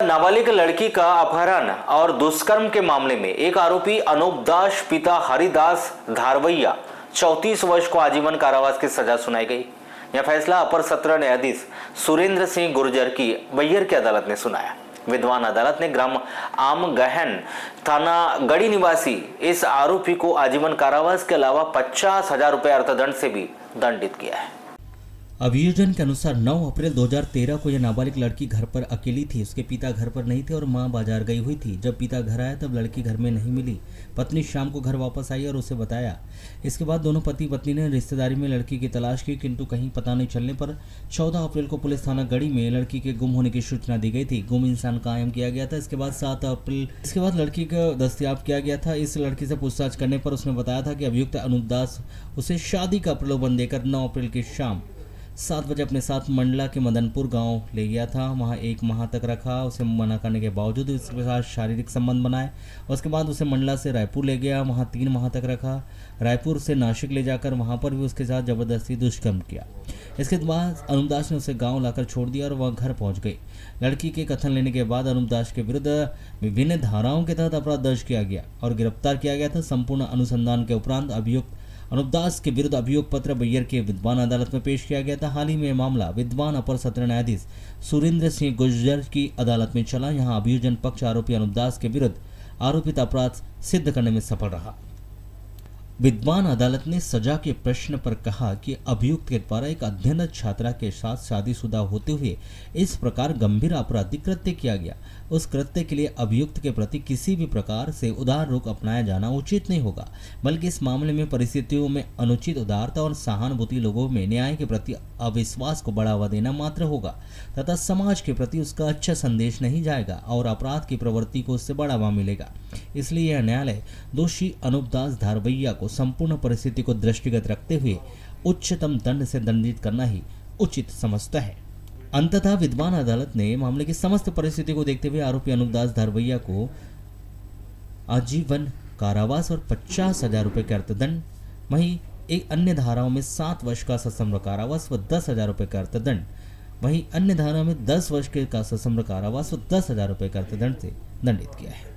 नाबालिग लड़की का अपहरण और दुष्कर्म के मामले में एक आरोपी अनूप दास पिता हरिदास धारवैया 34 वर्ष को आजीवन कारावास की सजा सुनाई गई। यह फैसला अपर सत्र न्यायाधीश सुरेंद्र सिंह गुर्जर की बैयर की अदालत ने सुनाया। विद्वान अदालत ने ग्राम आम गहन थाना गढ़ी निवासी इस आरोपी को आजीवन कारावास के अलावा 50,000 रुपये अर्थदंड से भी दंडित किया है। अभियोजन के अनुसार 9 अप्रैल 2013 को यह नाबालिग लड़की घर पर अकेली थी। उसके पिता घर पर नहीं थे और मां बाजार गई हुई थी। जब पिता घर आया तब लड़की घर में नहीं मिली। पत्नी शाम को घर वापस आई और उसे बताया। इसके बाद दोनों पति पत्नी ने रिश्तेदारी में लड़की की तलाश की, किंतु कहीं पता नहीं चलने पर 14 अप्रैल को पुलिस थाना गढ़ी में लड़की के गुम होने की सूचना दी गई थी। गुम इंसान कायम किया गया था। इसके बाद 7 अप्रैल इसके बाद लड़की को दस्तयाब किया गया था। इस लड़की से पूछताछ करने पर उसने बताया था कि अभियुक्त अनूप दास उसे शादी का प्रलोभन देकर 9 अप्रैल की शाम 7 बजे अपने साथ मंडला के मदनपुर गांव ले गया था। वहां 1 माह तक रखा। उसे मना करने के बावजूद उसके साथ शारीरिक संबंध बनाए। उसके बाद उसे मंडला से रायपुर ले गया। वहां 3 माह तक रखा। रायपुर से नासिक ले जाकर वहां पर भी उसके साथ जबरदस्ती दुष्कर्म किया। इसके बाद अनूप दास ने उसे गाँव लाकर छोड़ दिया और वह घर पहुँच गई। लड़की के कथन लेने के बाद अनूप दास के विरुद्ध विभिन्न धाराओं के तहत अपराध दर्ज किया गया और गिरफ्तार किया गया था। संपूर्ण अनुसंधान के उपरांत अभियुक्त अनूप दास के विरुद्ध अभियोग पत्र बैयर के विद्वान अदालत में पेश किया गया था। हाल ही में मामला विद्वान अपर सत्र न्यायाधीश सुरेंद्र सिंह गुर्जर की अदालत में चला। यहां अभियोजन पक्ष आरोपी अनूप दास के विरुद्ध आरोपित अपराध सिद्ध करने में सफल रहा। विद्वान अदालत ने सजा के प्रश्न पर कहा कि अभियुक्त के द्वारा एक अध्ययनरत छात्रा के साथ शादीशुदा होते हुए इस प्रकार गंभीर आपराधिक कृत्य किया गया। उस कृत्य के लिए अभियुक्त के प्रति किसी भी प्रकार से उदार रुख अपनाया जाना उचित नहीं होगा, बल्कि इस मामले में परिस्थितियों में अनुचित उदारता और सहानुभूति लोगों में न्याय के प्रति अविश्वास को बढ़ावा देना मात्र होगा तथा समाज के प्रति उसका अच्छा संदेश नहीं जाएगा और अपराध की प्रवृत्ति को उससे बढ़ावा मिलेगा। इसलिए यह न्यायालय दोषी अनूप दास धारवैया को संपूर्ण परिस्थिति को दृष्टिगत रखते हुए उच्चतम दंड से दंडित करना ही उचित समझता है। अंततः विद्वान अदालत ने मामले की समस्त परिस्थिति को देखते हुए आरोपी अनूप दास धारवैया को आजीवन कारावास और 50,000 रुपये का अर्थदंड, वहीं एक अन्य धाराओं में 7 वर्ष का सश्रम कारावास व 10,000 रुपये का अर्थदंड, वहीं अन्य धारा में 10 वर्ष का सश्रम कारावास व 10,000 रुपये का अर्थदंड से दंडित किया है।